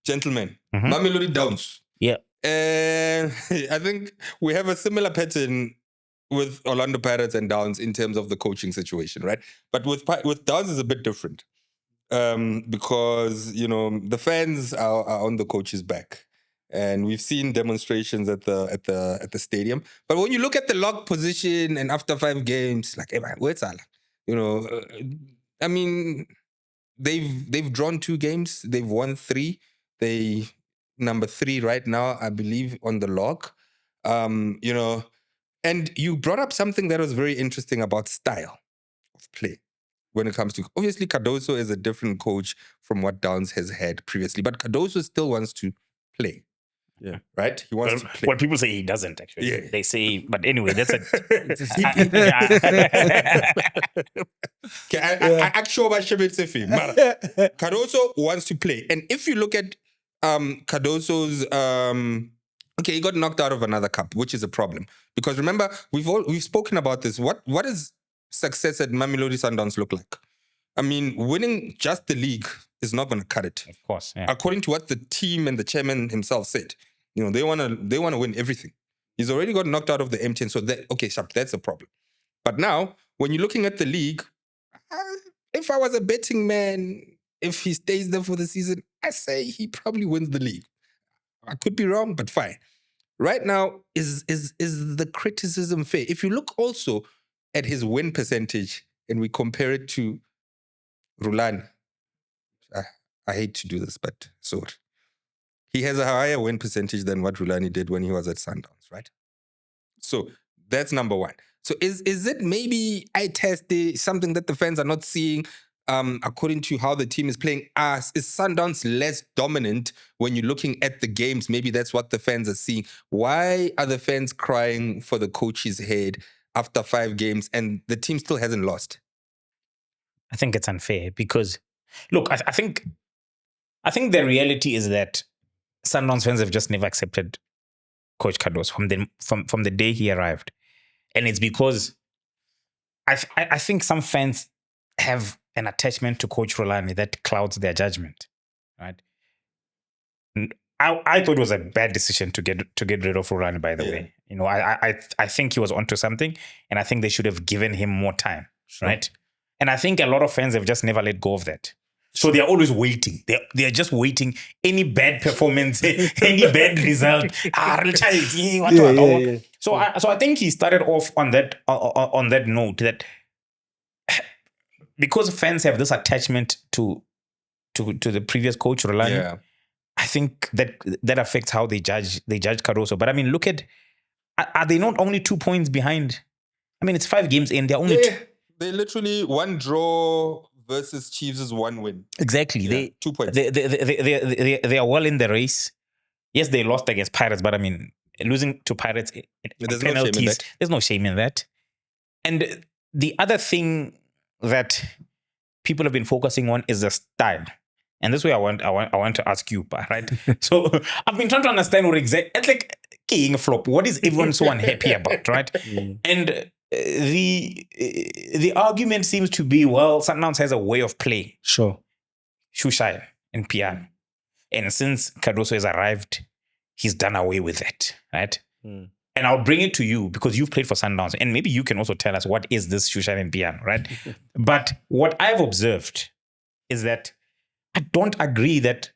gentlemen, Mamelodi Downs. Yeah. And I think we have a similar pattern with Orlando Pirates and Downs in terms of the coaching situation, right? But with Downs is a bit different because, the fans are on the coach's back. And we've seen demonstrations at the stadium. But when you look at the log position and after 5 games, like, hey man, where's Salah? I mean, they've drawn 2 games, they've won 3. They number 3 right now, I believe, on the log. And you brought up something that was very interesting about style of play when it comes to, obviously Cardoso is a different coach from what Downs has had previously, but Cardoso still wants to play. Yeah. Right? He wants to play. Well, people say he doesn't actually. Yeah. They say, but anyway, that's a. Cardoso wants to play. And if you look at Cardoso's, he got knocked out of another cup, which is a problem. Because remember, we've spoken about this. What does success at Mamelodi Sundowns look like? I mean, winning just the league is not going to cut it. Of course, yeah. According to what the team and the chairman himself said, they want to win everything. He's already got knocked out of the M10, so that's a problem. But now, when you're looking at the league, if I was a betting man, if he stays there for the season, I say he probably wins the league. I could be wrong, but fine. Right now, is the criticism fair? If you look also at his win percentage and we compare it to Rulani, I hate to do this, but sorry. He has a higher win percentage than what Rulani did when he was at Sundowns, right? So that's number 1. So is it maybe eye test something that the fans are not seeing according to how the team is playing? Is Sundowns less dominant when you're looking at the games? Maybe that's what the fans are seeing. Why are the fans crying for the coach's head after 5 games and the team still hasn't lost? I think it's unfair because, look, I think the reality is that Sundowns fans have just never accepted Coach Cardoso from the day he arrived. And it's because I think some fans have an attachment to Coach Rulani that clouds their judgment, right? I thought it was a bad decision to get rid of Rulani, by the way. I think he was onto something, and I think they should have given him more time, right? And I think a lot of fans have just never let go of that. So they're always waiting. They're just waiting. Any bad performance, any bad result. So I think he started off on that note that because fans have this attachment to the previous coach Rulani, I think that affects how they judge Cardoso. But I mean, look at, are they not only 2 points behind? I mean, it's 5 games in. They're only they literally 1 draw versus Chiefs' 1 win. Exactly. Yeah, 2 points. They are well in the race. Yes, they lost against Pirates, but I mean, losing to Pirates in penalties, there's no shame in that. And the other thing that people have been focusing on is the style. And this way I want to ask you, right? So I've been trying to understand it's like king flop. What is everyone so unhappy about, right? And the argument seems to be, well, Sundowns has a way of play. Sure. Shoeshine and piano. And since Cardoso has arrived, he's done away with that, right? And I'll bring it to you because you've played for Sundowns, and maybe you can also tell us what is this shoeshine and piano, right? But what I've observed is that I don't agree that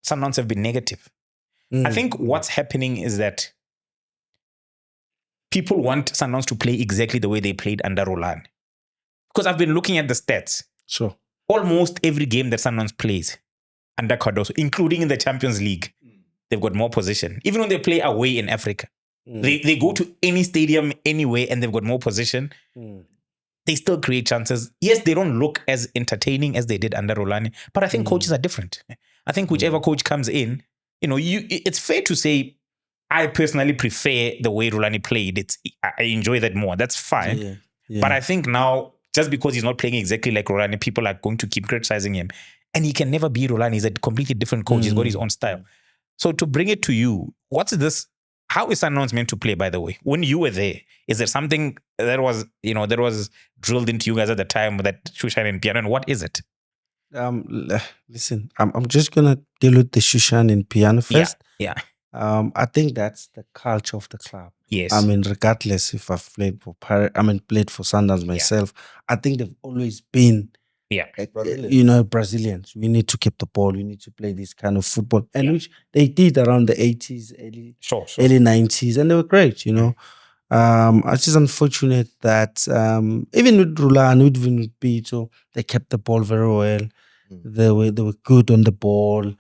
Sundowns have been negative. I think what's happening is that people want Sundowns to play exactly the way they played under Rulani. Because I've been looking at the stats. Sure. Almost every game that Sundowns plays under Cardoso, including in the Champions League, they've got more possession. Even when they play away in Africa. They go to any stadium anyway and they've got more possession. They still create chances. Yes, they don't look as entertaining as they did under Rulani, but I think coaches are different. I think whichever coach comes in, it's fair to say I personally prefer the way Rulani played. I enjoy that more. That's fine. Yeah. But I think now, just because he's not playing exactly like Rulani, people are going to keep criticizing him. And he can never be Rulani. He's a completely different coach. He's got his own style. So to bring it to you, what's this? How is Sundowns meant to play, by the way? When you were there, is there something that was drilled into you guys at the time, that shoeshine and piano? And what is it? Listen, I'm just gonna deal with the shoeshine and piano first. Yeah. I think that's the culture of the club. Yes. I mean, regardless if I've played for played for Sundowns myself, I think they've always been, Yeah. Brazilians. We need to keep the ball. We need to play this kind of football, and which they did around the 80s, Sure. early 90s, and they were great. It's just unfortunate that even with Rulan, even with Pito, they kept the ball very well. They were good on the ball.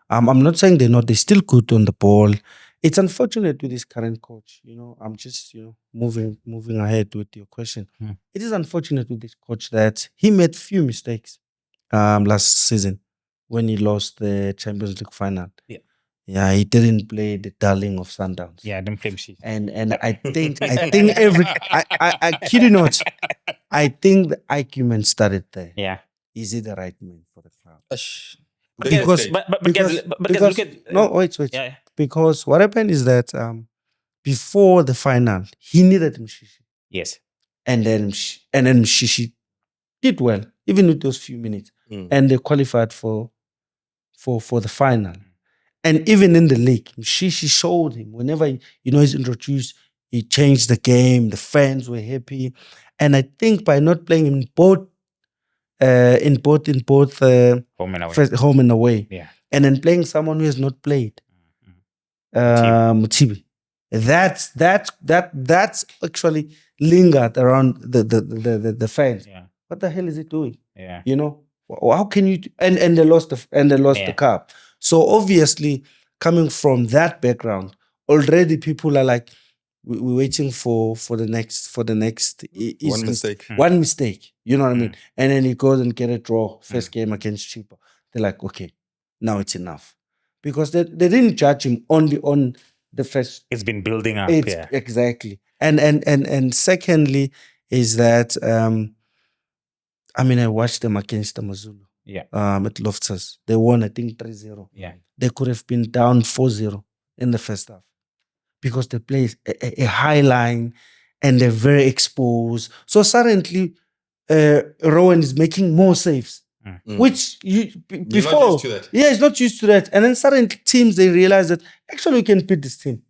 I'm not saying they're still good on the ball. It's unfortunate with this current coach. I'm just moving ahead with your question. It is unfortunate with this coach that he made few mistakes last season when he lost the Champions League final. Yeah, he didn't play the darling of Sundowns. Yeah, I didn't play him. And I think I kid you not, I think the argument started there. Yeah. Is he the right man for the club? Because look at no, wait. Yeah. Because what happened is that before the final, he needed Mshishi. Yes. And then Mshishi did well, even with those few minutes. And they qualified for the final. And even in the league, Mshishi showed him whenever he's introduced, he changed the game. The fans were happy, and I think by not playing in both home and away, and then playing someone who has not played, Mutibi, that's actually lingered around the fans. Yeah. What the hell is he doing? Yeah. How can you? And they lost the cup. So obviously, coming from that background, already people are like, we're waiting for the next one mistake. One mistake. You know what I mean? And then he goes and get a draw first game against Chipa. They're like, okay, now it's enough, because they didn't judge him only on the first. It's been building up. Exactly. And secondly is that I watched them against Amazulu. Yeah. At Loftus. They won, I think, 3-0. Yeah. They could have been down 4-0 in the first half, because they play a high line and they're very exposed. So suddenly, Rowan is making more saves, which before, not used to that. Yeah, he's not used to that. And then suddenly teams, they realize that actually we can beat this team.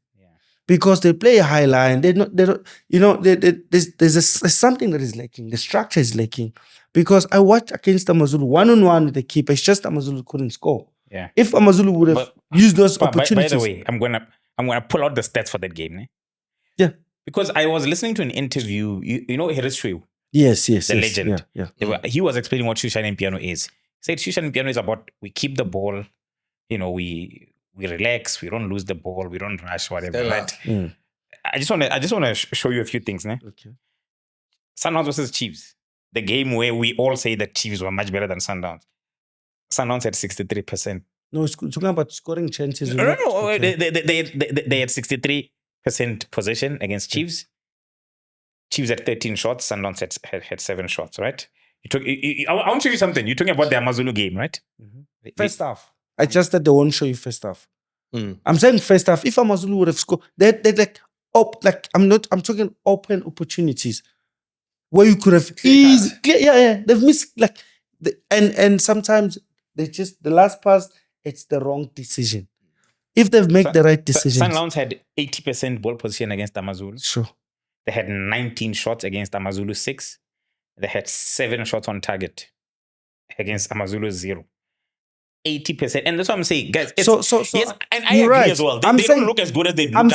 Because they play a high line, there's something that is lacking. The structure is lacking. Because I watched against Amazulu 1-on-1 with the keeper. It's just Amazulu couldn't score. Yeah. If Amazulu would have used those opportunities. By the way, I'm gonna pull out the stats for that game. Eh? Yeah. Because I was listening to an interview. You know Hirishu? Yes. The legend. Yeah. He was explaining what shoeshine and piano is. He said shoeshine and piano is about, we keep the ball, we relax, we don't lose the ball, we don't rush, whatever. Right? I just want to show you a few things. Okay. Sundowns versus Chiefs, the game where we all say that Chiefs were much better than Sundowns. Sundowns had 63%. No, it's talking about scoring chances. No. They had 63% possession against Chiefs. Chiefs had 13 shots. Sundowns had 7 shots. Right? I want to show you something. You're talking about the Amazulu game, right? Mm-hmm. First half. I just said they won't show you first half. I'm saying first half. If Amazulu would have scored, they're I'm talking open opportunities where you could have easily. Yeah. They've missed and sometimes they just, the last pass, it's the wrong decision. If they've made the right decision. Sundowns had 80% ball position against Amazulu. Sure. They had 19 shots against Amazulu 6. They had 7 shots on target against Amazulu 0. 80%, and that's what I'm saying, guys. Yes, and I agree as well. They don't look as good as they look. I'm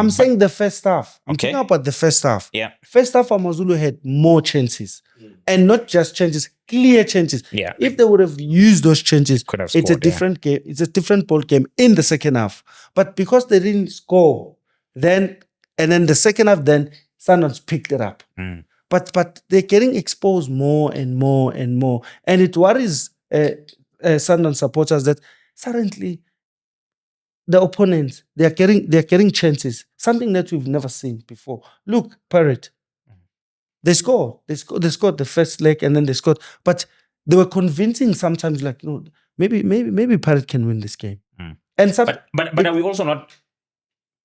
saying the first half. I'm talking about the first half. Yeah. First half, Amazulu had more chances, and not just chances, clear chances. Yeah. If they would have used those chances, it's a different game. It's a different ball game in the second half. But because they didn't score, then the second half, then Sundowns picked it up. But they're getting exposed more and more and more, and it worries Sundowns supporters that suddenly the opponents, they're getting chances, something that we've never seen before. Look, Pirate, they scored the first leg, and then they scored, but they were convincing sometimes, maybe Pirate can win this game. And but are we also not?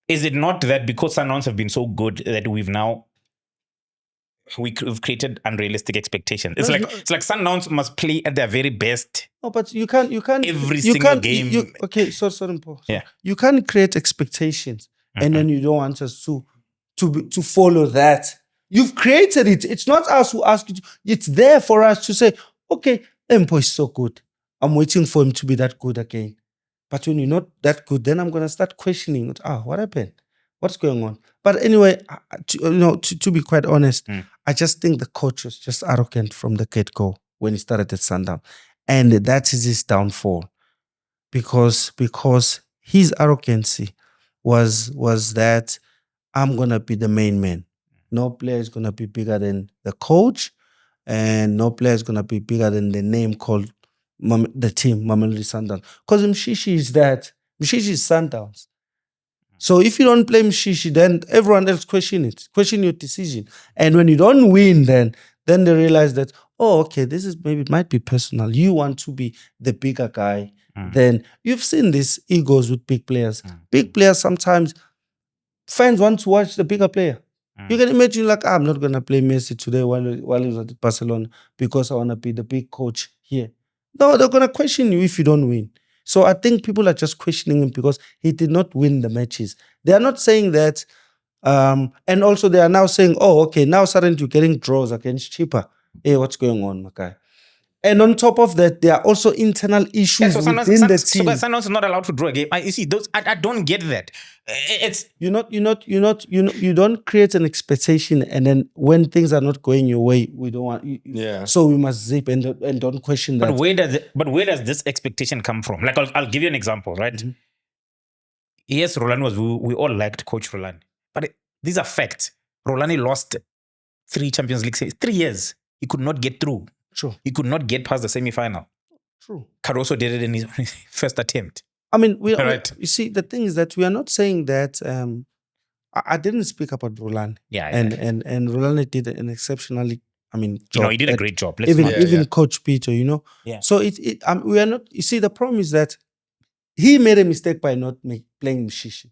Is it not that because Sundowns have been so good that we've now we've created unrealistic expectations. No, It's like Sundowns must play at their very best. No, but you can't Every you single can't, game. okay, sorry, Paul. Yeah. You can't create expectations and then you don't want us to follow that. You've created it. It's not us who ask you to, it's there for us to say, okay, Empo is so good. I'm waiting for him to be that good again. But when you're not that good, then I'm gonna start questioning. What happened? What's going on? But anyway, to be quite honest, I just think the coach was just arrogant from the get-go when he started at Sundown. And that is his downfall. Because his arrogancy was that I'm gonna be the main man. No player is gonna be bigger than the coach, and no player is gonna be bigger than the name called the team, Mamelodi Sundowns. Because Mshishi is that. Mshishi is Sundowns. So if you don't play Mshishi, then everyone else question your decision. And when you don't win, then they realize that, oh, okay, this is might be personal. You want to be the bigger guy. Then you've seen these egos with big players. Big players, sometimes fans want to watch the bigger player. You can imagine, like, I'm not going to play Messi today while he's at Barcelona because I want to be the big coach here. No, they're going to question you if you don't win. So I think people are just questioning him because he did not win the matches. They are not saying that. And also they are now saying, oh, okay, now suddenly you're getting draws against cheaper. Hey, what's going on, Makai? And on top of that, there are also internal issues within the team. So Sundowns is not allowed to draw a game. You see, those I don't get that. It's you don't create an expectation, and then when things are not going your way, we don't want. So we must zip and don't question that. But where does this expectation come from? Like I'll give you an example, right? Yes, Roland we all liked Coach Roland, but these are facts. Roland lost 3 Champions League 3 years. He could not get through. True. He could not get past the semi-final. True. Cardoso did it in his first attempt. I mean, right. You see, the thing is that we are not saying that. I didn't speak about Roland. And Roland did an exceptionally, job. He did a great job. Even Coach Peter, Yeah. So we are not. You see, the problem is that he made a mistake by not playing Mshishi.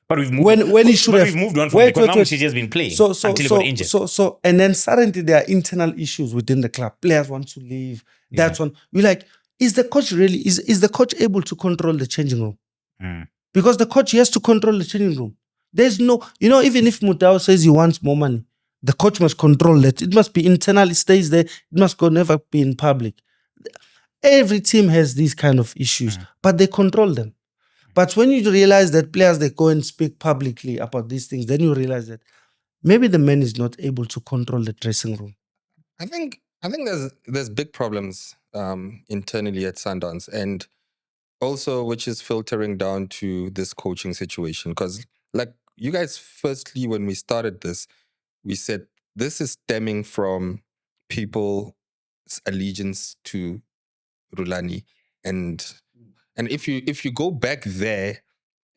But we've moved. We've moved on from it because now Mshishi has been playing until he got injured. So and then suddenly there are internal issues within the club. Players want to leave. That's one. We're like, is the coach really? Is the coach able to control the changing room? Because the coach has to control the changing room. There's no, even if Mudau says he wants more money, the coach must control that. It must be internal. It stays there. It must never be in public. Every team has these kind of issues, but they control them. But when you realize that players, they go and speak publicly about these things, then you realize that maybe the man is not able to control the dressing room. I think there's big problems internally at Sundowns, and also which is filtering down to this coaching situation. Because like you guys, firstly, when we started this, we said this is stemming from people's allegiance to Rulani, and if you go back there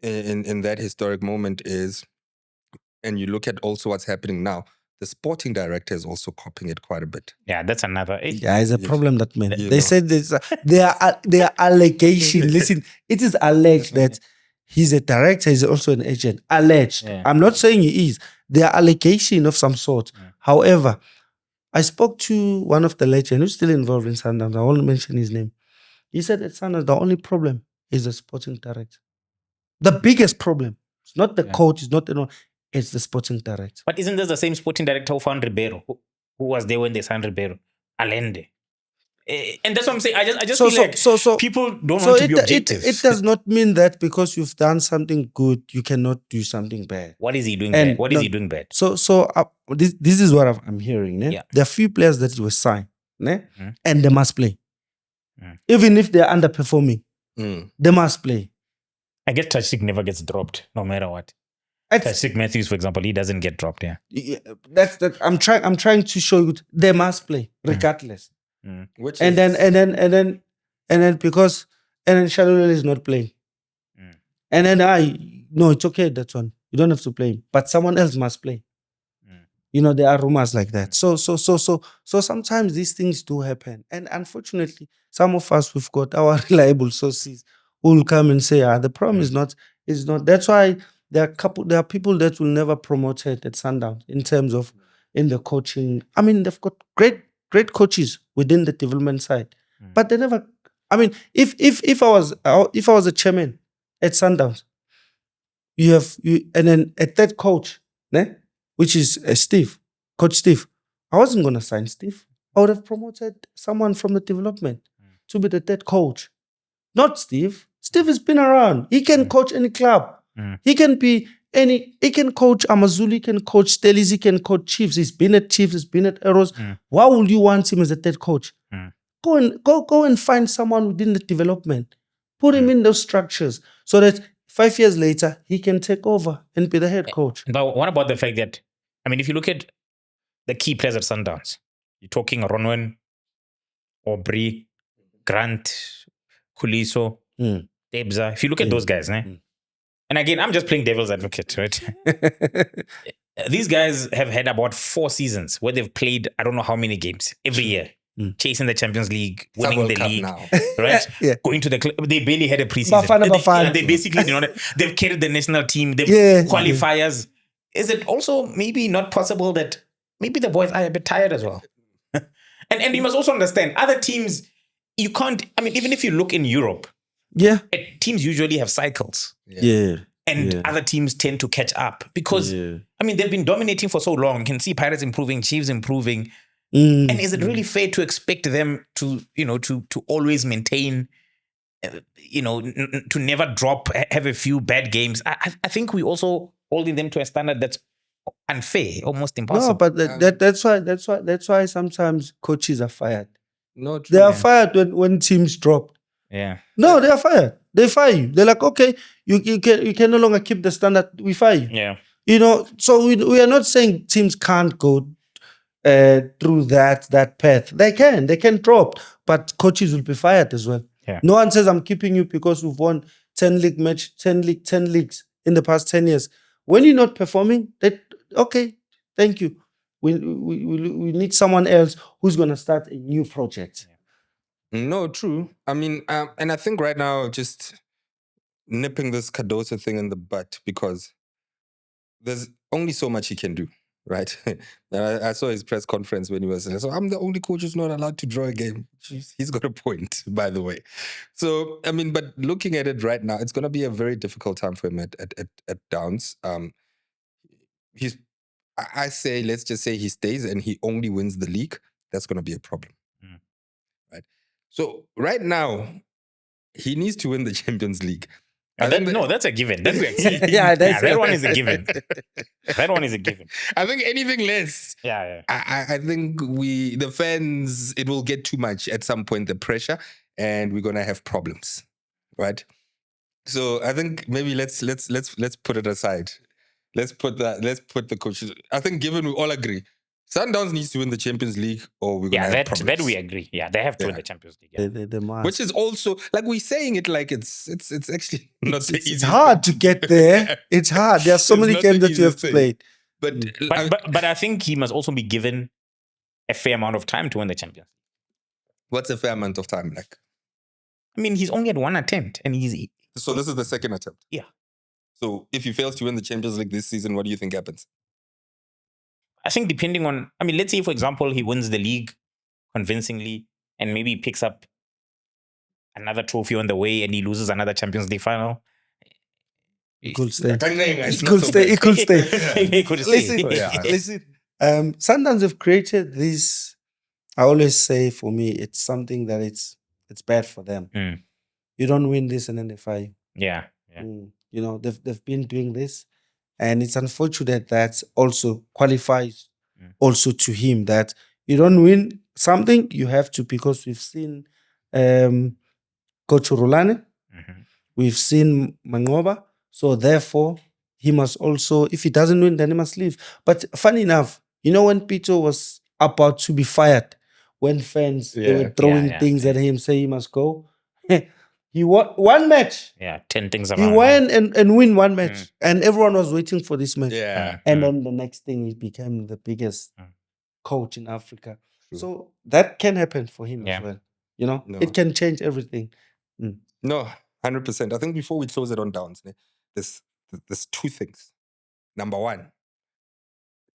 in that historic moment and you look at also what's happening now, the sporting director is also copying it quite a bit. Yeah, that's another. Yeah, it's a problem that man. They said there are allegations. Listen, it is alleged that he's a director. He's also an agent. Alleged. Yeah. I'm not saying he is. There are allegations of some sort. Yeah. However, I spoke to one of the legends who's still involved in Sundowns. I won't mention his name. He said at Sundowns, the only problem is the sporting director. The biggest problem. It's not the coach, it's not it's the sporting director. But isn't this the same sporting director who found Ribeiro? Who was there when they signed Ribeiro? Allende. And that's what I'm saying. I just feel like people don't want to be objective. It does not mean that because you've done something good, you cannot do something bad. What is he doing bad? What is he doing bad? So this is what I'm hearing. Yeah? There are few players that were signed, and they must play. Even if they're underperforming, they must play. I guess Tashik never gets dropped, no matter what. Tashik Matthews, for example, he doesn't get dropped. Yeah, that's that. I'm trying to show you they must play regardless. And then Shalulele is not playing. And then no, it's okay. That one you don't have to play him, but someone else must play. There are rumors like that. So sometimes these things do happen. And unfortunately, some of us, we've got our reliable sources who will come and say, the problem is not. That's why there are people that will never promote it at Sundown in terms in the coaching. I mean, they've got great coaches within the development side, but they never. I mean, if I was a chairman at Sundowns, and then at that coach, which is Coach Steve. I wasn't gonna sign Steve. I would have promoted someone from the development to be the third coach, not Steve. Steve has been around. He can coach any club. He can be he can coach Amazulu, he can coach Stellies, he can coach Chiefs. He's been at Chiefs, he's been at Arrows. Why would you want him as a third coach? Go and find someone within the development. Put him in those structures so that 5 years later he can take over and be the head coach. But what about the fact that, I mean, if you look at the key players at Sundowns, you're talking Ronwen, Aubrey, Grant, Khuliso, Themba. If you look at those guys, and again, I'm just playing devil's advocate, right? These guys have had about 4 seasons where they've played, I don't know how many games every year, chasing the Champions League, winning the league, right? Going to the club. They barely had a preseason. They basically do not. They've carried the national team. They've qualifiers. Is it also maybe not possible that maybe the boys are a bit tired as well? and you must also understand, other teams, you can't. I mean, even if you look in Europe, teams usually have cycles. And other teams tend to catch up because, I mean, they've been dominating for so long. You can see Pirates improving, Chiefs improving. And is it really fair to expect them to, to always maintain, to never drop, have a few bad games? I think we also holding them to a standard that's unfair, almost impossible. No, but that's why sometimes coaches are fired. No, they are fired when teams drop. No, they are fired. They fire you. They're like, okay, you can no longer keep the standard. We fire you. So we are not saying teams can't go through that path. They can drop, but coaches will be fired as well. No one says I'm keeping you because we've won 10 leagues in the past 10 years. When you're not performing, okay, thank you. We need someone else who's gonna start a new project. No, true. I mean, and I think right now just nipping this Cardoso thing in the butt because there's only so much he can do, right? I saw his press conference when he was saying, so I'm the only coach who's not allowed to draw a game. He's got a point, by the way. So, I mean, but looking at it right now, it's going to be a very difficult time for him at Downs. I say, let's just say he stays and he only wins the league. That's going to be a problem. Right? So right now, he needs to win the Champions League. That's a given. That we accept. That one is a given. That one is a given. I think anything less. I think the fans, it will get too much at some point, the pressure, and we're gonna have problems, right? So I think maybe let's put it aside. Let's put the coaches. I think given we all agree, Sundowns needs to win the Champions League or we're going to have problems. That we agree. They have to win the Champions League. They must. Which is also, like we're saying it like it's actually not the easiest. It's hard to get there. It's hard. There are so many games that you have to play. But I think he must also be given a fair amount of time to win the Champions League. What's a fair amount of time like? I mean, he's only had one attempt and So this is the second attempt? Yeah. So if he fails to win the Champions League this season, what do you think happens? I think depending on, let's say, for example, he wins the league convincingly and maybe picks up another trophy on the way and he loses another Champions League final. It could stay. It could stay. Listen. Sundowns have created this. I always say, for me, it's something that it's bad for them. You don't win this and then they fire you. They've been doing this. And it's unfortunate that also qualifies also to him that you don't win something, you have to, because we've seen Coach Rulane, we've seen Mangoba, so therefore he must also, if he doesn't win, then he must leave. But funny enough, when Peter was about to be fired, when fans they were throwing things at him, say he must go, he won one match. 10 things around. He went and win one match. And everyone was waiting for this match. And then the next thing, he became the biggest coach in Africa. True. So that can happen for him as well. It can change everything. No, 100%. I think before we close it on Downs, there's 2 things. Number 1,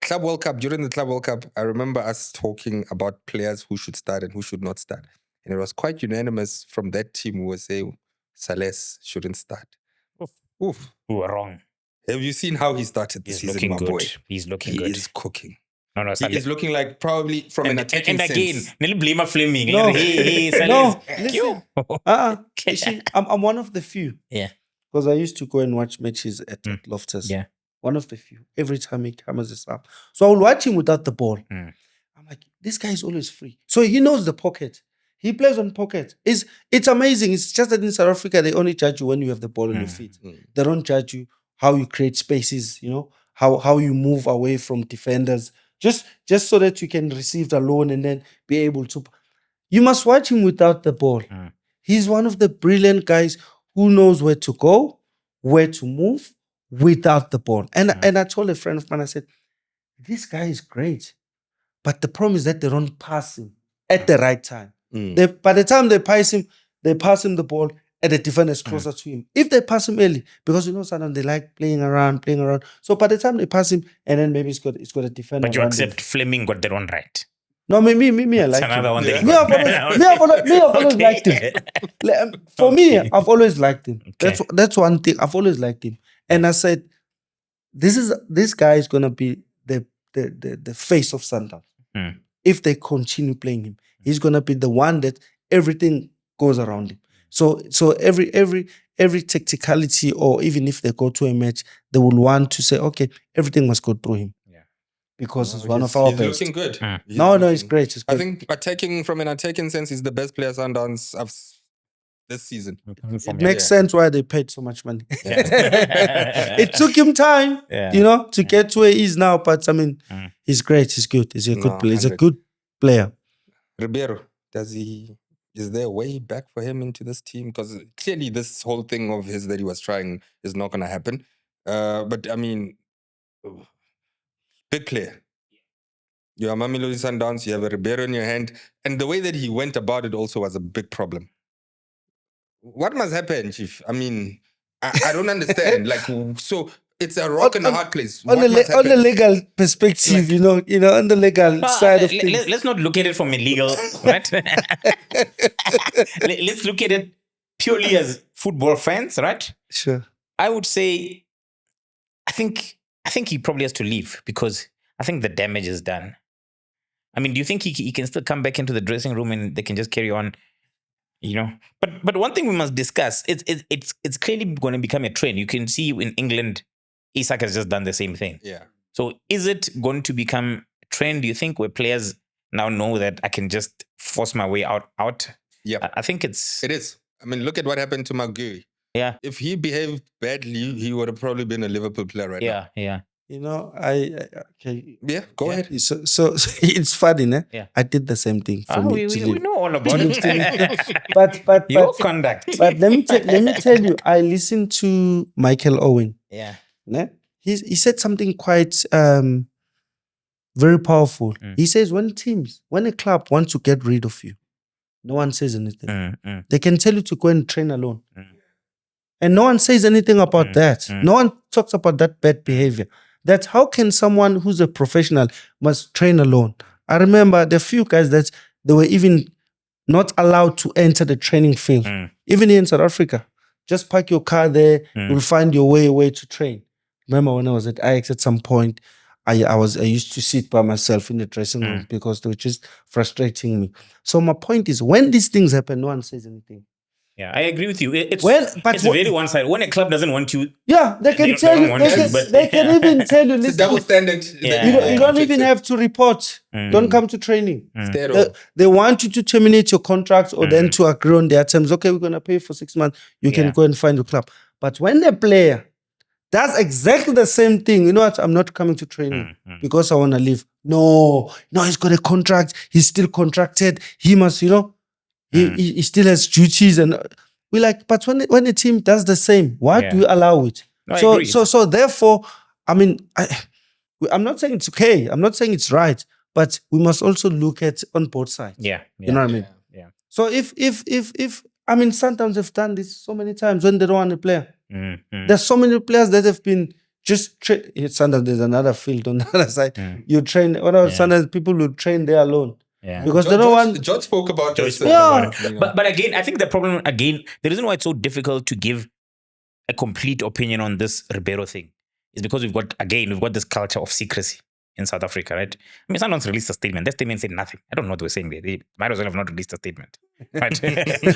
Club World Cup, during the Club World Cup, I remember us talking about players who should start and who should not start. And it was quite unanimous from that team who was saying Saleh shouldn't start. Oof. We were wrong. Have you seen how he started the He's season, looking my good. boy? He's looking He good. is cooking. No, He is looking like probably from an attacking and again, sense. nearly blame a Fleming. No. Hey, No, Saleh. listen. You see, I'm one of the few. Yeah. Because I used to go and watch matches at Loftus. Yeah. One of the few. Every time he comes this up. So I will watch him without the ball. I'm like, this guy is always free. So he knows the pocket. He plays on pocket. It's amazing. It's just that in South Africa, they only judge you when you have the ball on your feet. They don't judge you how you create spaces, how you move away from defenders. Just so that you can receive the loan and then be able to. You must watch him without the ball. He's one of the brilliant guys who knows where to go, where to move without the ball. And I told a friend of mine, I said, this guy is great. But the problem is that they don't pass him at the right time. By the time they pass him the ball and the defender is closer to him. If they pass him early, because sometimes they like playing around. So by the time they pass him, and then maybe it's got a defender. But you accept Fleming got that one right. No, me, I like another him. one that Me, I've always liked him. For me, I've always liked him. Okay. That's one thing. I've always liked him. And I said, this guy is gonna be the face of Sundowns. If they continue playing him, he's gonna be the one that everything goes around him. So every tacticality, or even if they go to a match, they will want to say, okay, everything must go through him. Because he's one of our best. He's looking good. He's great. I think from an attacking sense, he's the best player Sundowns have this season. It makes sense why they paid so much money. It took him time, to get to where he is now. But I mean, he's great. He's good. He's a good player. He's a good player. Ribeiro, is there a way back for him into this team? Because clearly this whole thing of his that he was trying is not going to happen. But I mean, big player. You are Mamelodi Sundowns, you have a Ribeiro in your hand. And the way that he went about it also was a big problem. What must happen, Chief? I mean, I don't understand. So it's a rock and a hard place. On the legal perspective, on the legal side of things. Let's not look at it from a legal, right? Let's look at it purely as football fans, right? Sure. I would say, I think he probably has to leave because I think the damage is done. I mean, do you think he can still come back into the dressing room and they can just carry on? But one thing we must discuss, it's clearly going to become a trend. You can see in England, Isak has just done the same thing. Yeah. So is it going to become a trend, do you think, where players now know that I can just force my way out? Yeah. I think it is. I mean, look at what happened to Maguire. Yeah. If he behaved badly, he would have probably been a Liverpool player right now. Yeah. Okay. Yeah, go ahead. So it's funny, né? Yeah. I did the same thing for me. We know all about it. but Your conduct. But let me tell you, I listened to Michael Owen. Yeah. Né? He said something quite very powerful. He says when a club wants to get rid of you, no one says anything. They can tell you to go and train alone. And no one says anything about that. No one talks about that bad behavior. That's how can someone who's a professional must train alone. I remember the few guys that they were even not allowed to enter the training field. Even here in South Africa. Just park your car there. You'll find your way to train. Remember when I was at Ajax at some point, I used to sit by myself in the dressing room because they were just frustrating me. So my point is, when these things happen, no one says anything. Yeah, I agree with you. It's very one-sided. When a club doesn't want you, they can tell you. They can even tell you. It's a double standard. You don't even have to report. Don't come to training. They want you to terminate your contract or then to agree on their terms. Okay, we're going to pay you for 6 months. You can go and find your club. But when the player does exactly the same thing, you know what? I'm not coming to training because I want to leave. No, he's got a contract. He's still contracted. He must, He still has duties, and we're like, but when a team does the same, why do you allow it? No, so therefore, I mean, I'm not saying it's okay. I'm not saying it's right, but we must also look at on both sides. Yeah. You know what I mean? Yeah. So if I mean, sometimes they've done this so many times when they don't want a player. There's so many players that have been Sundowns, there's another field on the other side. Mm. You train. Sundowns people will train there alone. Yeah. Because they don't want. George spoke about this. Yeah. But again, I think the problem, the reason why it's so difficult to give a complete opinion on this Ribeiro thing is because we've got this culture of secrecy in South Africa, right? I mean, Sundowns released a statement. That statement said nothing. I don't know what they were saying there. They might as well have not released a statement. Right?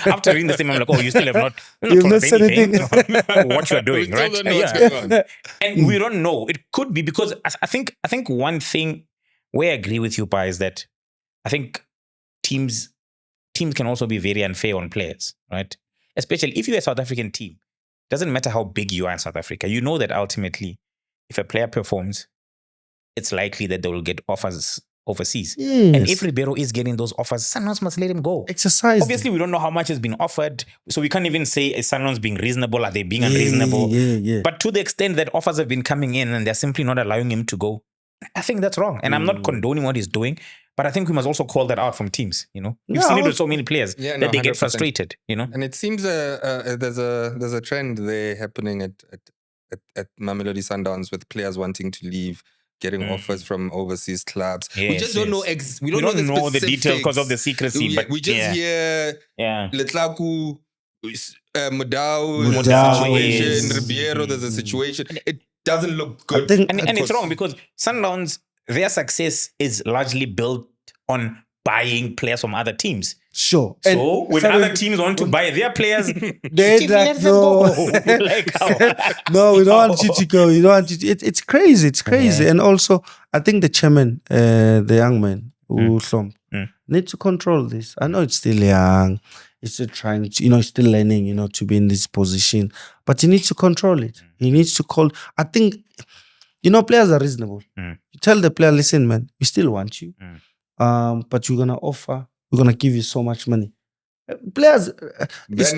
After reading the statement, I'm like, oh, you still have not told us anything what you're doing, right? And we don't know. It could be because I think one thing where I agree with you, Pa, is that I think teams can also be very unfair on players, right? Especially if you're a South African team. Doesn't matter how big you are in South Africa. You know that ultimately, if a player performs, it's likely that they will get offers overseas. Yes. And if Ribeiro is getting those offers, Sundowns must let him go. Exercise. Obviously, we don't know how much has been offered. So we can't even say, is Sundowns being reasonable? Are they being unreasonable? Yeah. But to the extent that offers have been coming in and they're simply not allowing him to go, I think that's wrong. And I'm not condoning what he's doing, but I think we must also call that out from teams. We've seen it with so many players that they get 100%. frustrated. And it seems there's a trend there happening at Mamelodi Sundowns with players wanting to leave, getting offers from overseas clubs. Yes, we just don't know. We don't know the details because of the secrecy. But we just hear Letlhaku, Mudau, there's a situation. Ribeiro, there's a situation. It doesn't look good. And it's wrong because Sundowns, their success is largely built on buying players from other teams. Sure. So when other teams want to buy their players, they let no. No, we don't want you to go. You don't want you to, it's crazy. It's crazy. And also, I think the chairman, the young man, need to control this. I know it's still young. It's still trying to, he's still learning, to be in this position. But he needs to control it. He needs to call. I think, players are reasonable. You tell the player, listen, man, we still want you. But we're going to give you so much money. Players, there's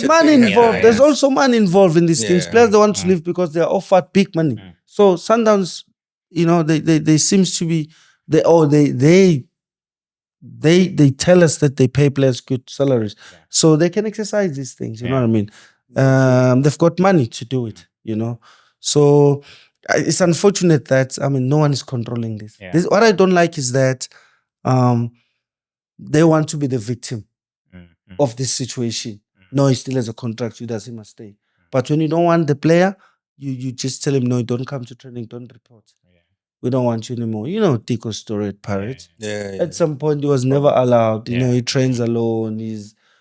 money involved. There's also money involved in these things. Players don't want to leave because they're offered big money. So Sundowns, they seems to be, they tell us that they pay players good salaries. So they can exercise these things, you know what I mean? They've got money to do it, So it's unfortunate that, no one is controlling this. What I don't like is that they want to be the victim of this situation. No, he still has a contract with us, he must stay. But when you don't want the player, you just tell him, no, don't come to training, don't report. We don't want you anymore. Tico's story at Pirates. At some point, he was never allowed. He trains alone.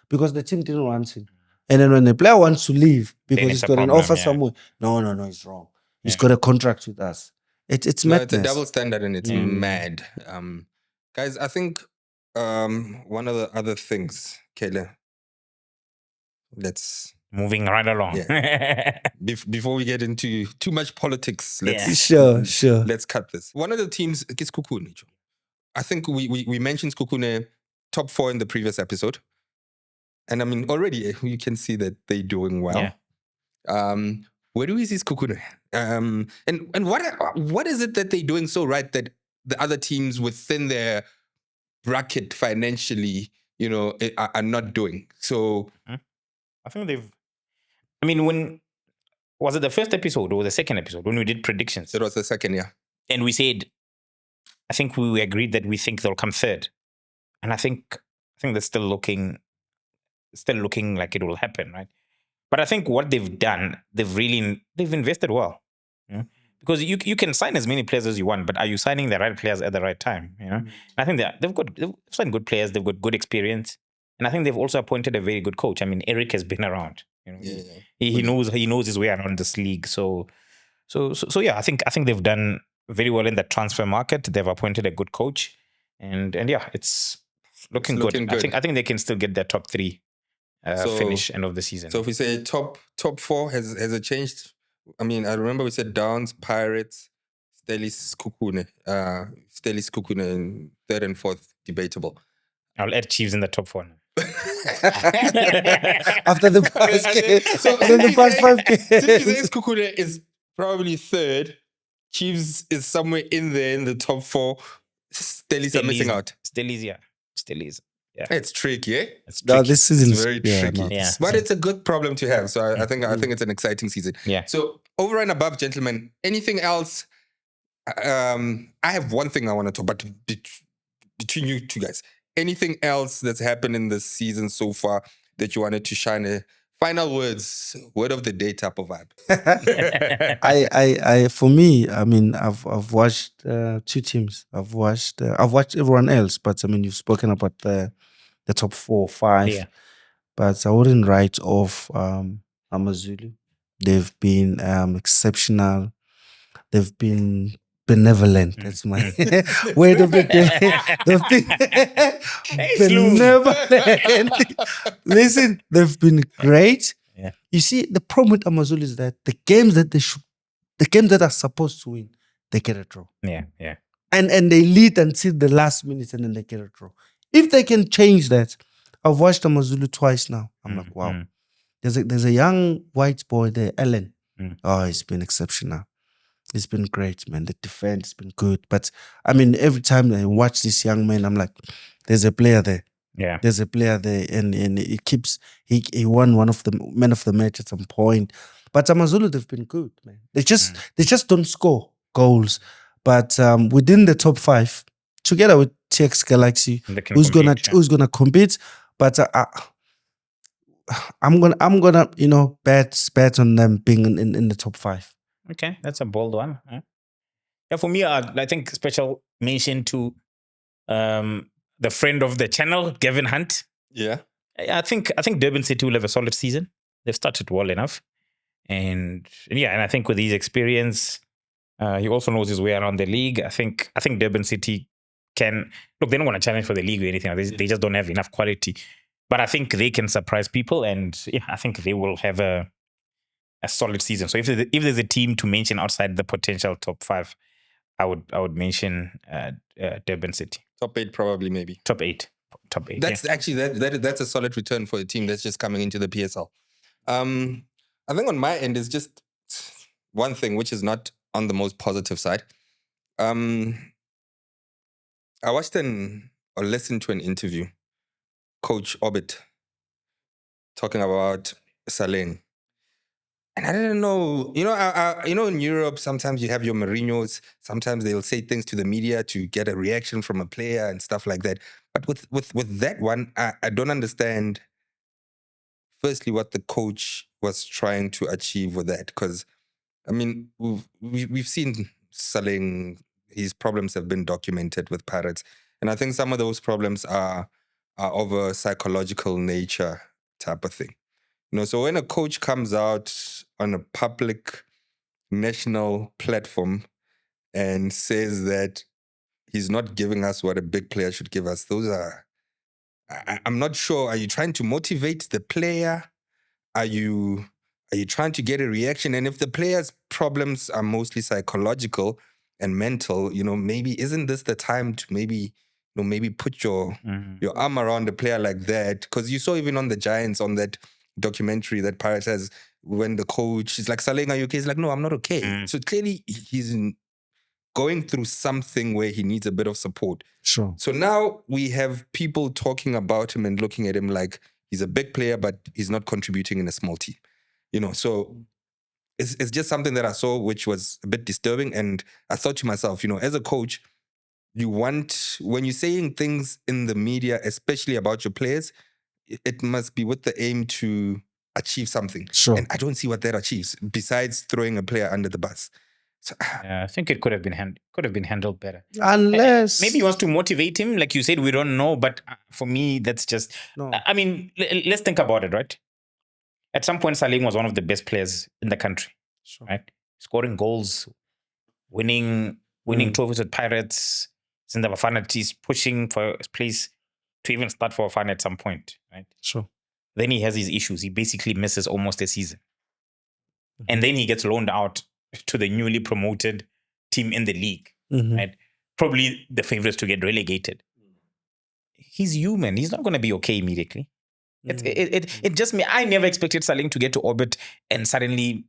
Because the team didn't want him. And then when the player wants to leave because he's got an offer somewhere, no, he's wrong. He's got a contract with us. It's madness. It's a double standard and it's mad. Guys, I think one of the other things, Kayla, let's... Moving right along. Before we get into too much politics, Sure. Let's cut this. One of the teams is Sekhukhune. I think we mentioned Sekhukhune top 4 in the previous episode. And already you can see that they're doing well. Where do we see Sekhukhune? And what is it that they're doing so right that the other teams within their bracket financially, are not doing? So I think when was it the first episode or the second episode when we did predictions? It was the second, And we said, I think we agreed that we think they'll come third, and I think they're still looking like it will happen, right? But I think what they've done, they've invested well, because you can sign as many players as you want, but are you signing the right players at the right time? And I think they've signed good players, they've got good experience, and I think they've also appointed a very good coach. Eric has been around. He knows his way around this league. So yeah, I think they've done very well in the transfer market. They've appointed a good coach, and it's looking good. I think they can still get their top 3 finish end of the season. So if we say top 4, has it changed? I remember we said Downs, Pirates, Sekhukhune, in 3rd and 4th, debatable. I'll add Chiefs in the top 4 now. After the past game. The past 5 games. Sekhukhune is probably 3rd. Chiefs is somewhere in there in the top 4. Stellies are missing out. Stellies. Yeah. It's tricky, eh? This season is very tricky. But it's a good problem to have. So I think it's an exciting season. Yeah. So over and above, gentlemen, anything else? I have one thing I want to talk about between you two guys. Anything else that's happened in this season so far that you wanted to shine a final words, word of the day type of vibe? For me, I mean, I've watched two teams. I've watched everyone else, but I mean, you've spoken about the top 4 or 5. Yeah. But I wouldn't write off Amazulu. They've been exceptional. They've been benevolent. That's my word of the day. They've been benevolent. Listen, they've been great. Yeah. You see, the problem with Amazulu is that the games that are supposed to win, they get a draw. Yeah, yeah. And they lead until the last minute and then they get a draw. If they can change that, I've watched Amazulu twice now. I'm like, wow. There's a young white boy there, Ellen. Oh, he's been exceptional. It's been great, man. The defense has been good. But I mean, every time I watch this young man, I'm like, there's a player there. Yeah. There's a player there. And he won one of the men of the match at some point. But Amazulu, they've been good, man. They just don't score goals. But within the top 5, together with TX Galaxy, who's gonna compete. But I'm gonna bet on them being in the top 5. Okay, that's a bold one. Yeah, for me, I think special mention to the friend of the channel, Gavin Hunt. Yeah. I think Durban City will have a solid season. They've started well enough. And I think with his experience, he also knows his way around the league. I think Durban City can look. They don't want to challenge for the league or anything. They just don't have enough quality. But I think they can surprise people, and I think they will have a solid season. So if there's a team to mention outside the potential top 5, I would mention Durban City. Top 8 probably, maybe. Top 8. That's actually that's a solid return for a team that's just coming into the PSL. I think on my end is just one thing which is not on the most positive side. I watched or listened to an interview, Coach Orbit talking about Saleng. And I didn't know, in Europe, sometimes you have your Mourinhos. Sometimes they'll say things to the media to get a reaction from a player and stuff like that. But with that one, I don't understand, firstly, what the coach was trying to achieve with that. Because, I mean, we've seen Saleng, his problems have been documented with Pirates. And I think some of those problems are of a psychological nature type of thing. So when a coach comes out on a public national platform and says that he's not giving us what a big player should give us, those are, I'm not sure. Are you trying to motivate the player? Are you trying to get a reaction? And if the player's problems are mostly psychological and mental, maybe isn't this the time to maybe put your arm around a player like that? Because you saw even on the Giants, on that documentary that Pirates has, when the coach is like, Saleng, are you okay? He's like, no, I'm not okay. So clearly he's going through something where he needs a bit of support. Sure. So now we have people talking about him and looking at him like he's a big player, but he's not contributing in a small team. So it's just something that I saw which was a bit disturbing. And I thought to myself, as a coach, when you're saying things in the media, especially about your players, it must be with the aim to achieve something. Sure. And I don't see what that achieves besides throwing a player under the bus. So, I think it could have been handled better. Unless maybe he wants to motivate him, like you said, we don't know. But for me, that's just. No. I mean, let's think about it, right? At some point, Saleng was one of the best players in the country, sure. Right? Scoring goals, winning trophies with Pirates. Since the Bafana, he's pushing for a place to even start for Bafana at some point, right? Sure. Then he has his issues. He basically misses almost a season. And then he gets loaned out to the newly promoted team in the league, right? Probably the favorites to get relegated. He's human. He's not going to be okay immediately. It just me. I never expected Saleng to get to orbit and suddenly,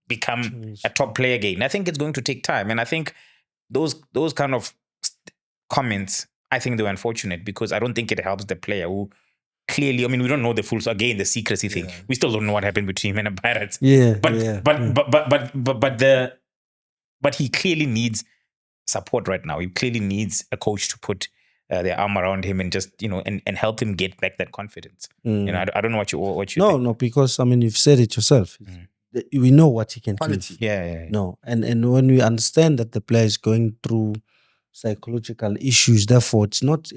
become a top player again. I think it's going to take time. And I think those kind of comments, I think they were unfortunate because I don't think it helps the player who clearly, I mean, we don't know the full. So again, the secrecy thing. We still don't know what happened between him and the Pirates. But he clearly needs support right now. He clearly needs a coach to put their arm around him and just and help him get back that confidence. I don't know what you think. No, because I mean, you've said it yourself. We know what he can Quality. give. Yeah. No, and when we understand that the player is going through psychological issues, therefore it's not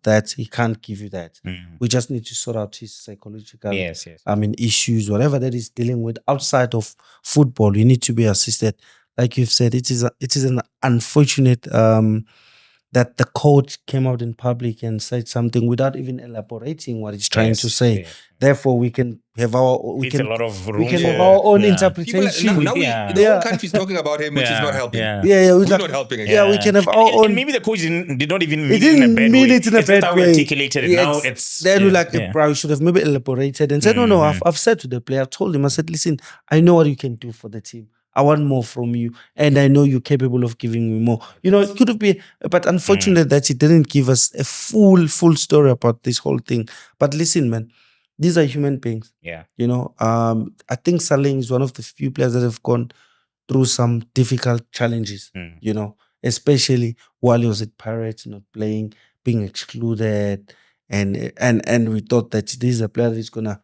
that he can't give you that. We just need to sort out his psychological issues, whatever that he's dealing with outside of football. You need to be assisted. Like you've said, it is an unfortunate that the coach came out in public and said something without even elaborating what he's trying to say. Therefore, we can have our have our own interpretation. Now the whole country's talking about him, which is not helping. We're not helping again. Yeah, we can have our own. And maybe the coach did not even He didn't mean it in a bad how way. we articulated it. Now then we're like, bro, you should have maybe elaborated and said, no. I've said to the player, I've told him, I said, listen, I know what you can do for the team. I want more from you, and I know you're capable of giving me more. It could have been, but unfortunate that he didn't give us a full story about this whole thing. But listen, man, these are human beings. Yeah. I think Saleng is one of the few players that have gone through some difficult challenges. Especially while he was at Pirates, not playing, being excluded, and we thought that this is a player that's gonna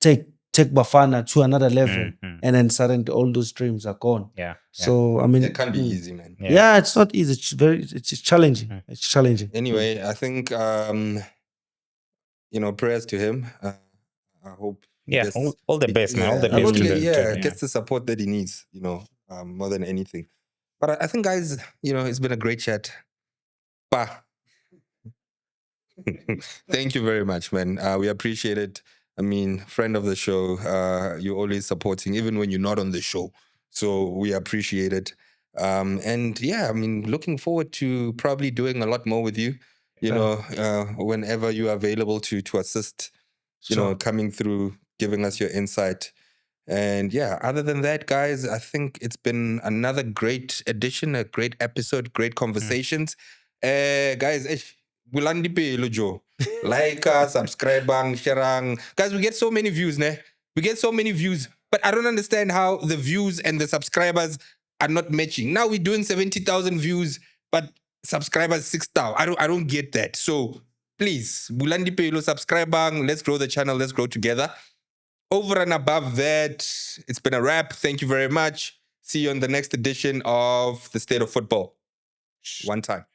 take Bafana to another level, and then suddenly all those dreams are gone. So I mean, it can't be easy, man. Yeah, it's not easy. It's challenging. It's challenging. Anyway, I think prayers to him. I hope. All the best, man. All the best. Gets the support that he needs. More than anything. But I think, guys, it's been a great chat. Thank you very much, man. We appreciate it. I mean, friend of the show, you're always supporting, even when you're not on the show. So we appreciate it. Looking forward to probably doing a lot more with you, whenever you're available to assist, coming through, giving us your insight. And other than that, guys, I think it's been another great edition, a great episode, great conversations. Guys, Bulandi Pelo Joe. Like, subscribe, share. Guys, we get so many views, ne? We get so many views. But I don't understand how the views and the subscribers are not matching. Now we're doing 70,000 views, but subscribers 6,000. I don't get that. So please, Bulandi Pelo, subscribe. Let's grow the channel. Let's grow together. Over and above that, it's been a wrap. Thank you very much. See you on the next edition of The State of Football. One time.